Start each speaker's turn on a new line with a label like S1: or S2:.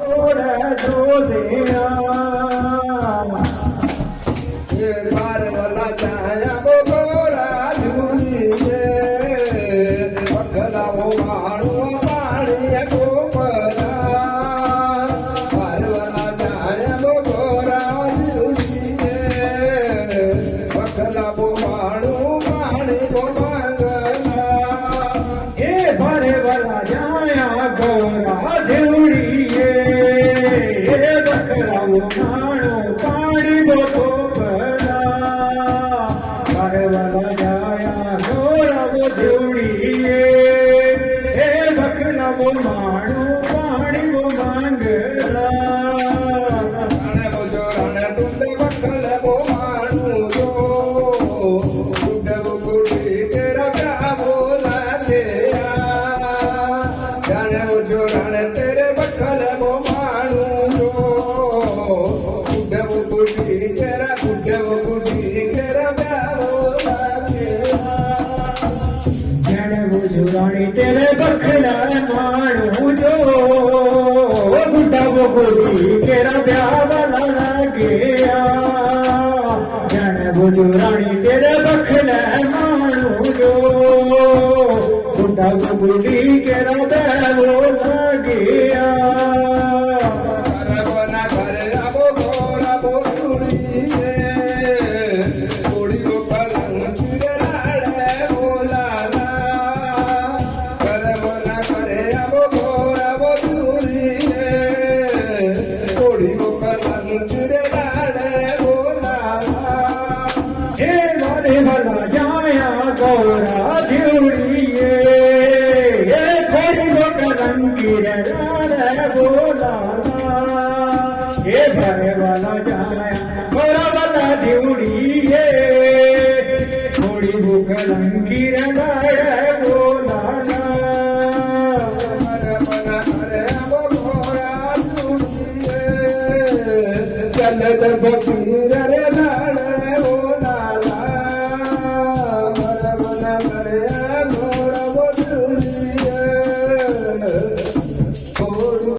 S1: गोरा जो दिया
S2: ये बार वाला चाया वो गोरा झूलिए पखला वो मारू पानी को परा बार वाला चाया वो गोरा झूलिए पखला वो मारू पानी को मांगना
S1: ये भरे वाला जाया गोरा झूलिए ये बकरा वो मानो पानी बोतो भरा भरे वाला जाया गोरा वो झूलिए ये बकरा वो मानो पानी वो मांगला
S2: राणे बोजो राणे तुंडे बखल वो मारू जो तुंडे वो गुड़ी तेरा क्या बोला तेरा राणे बोजो राणे तेरे बखल वो मारू जो तुंडे वो गुड़ी तेरा तुंडे वो गुड़ी तेरा क्या बोला तेरा
S1: जने बुजुरानी तेरे बखला मानू जो बुढ़ा वो गोरी तेरा ब्याह वाला गया जने बुजुरानी तेरे बखला मानू जो बुढ़ा वो गोरी तेरा ब्याह वाला गया
S2: करवना करे आबो गोरा बोलुड़ी कोड़ी को पलंग चिरे लाड़े बोलाना करवना करे आबो गोरा बोलुड़ी कोड़ी को पलंग चिरे लाड़े बोलाना
S1: हे मारे वाला जाया गौरा ध्युड़िए ये थोड़ी रंगी बोला ये भरे वाला जाया गौरा वाला ध्युड़िए थोड़ी भूख रंगी बोला
S2: करवना करे आबो गोरा बोलुड़ी चल दब पीर रे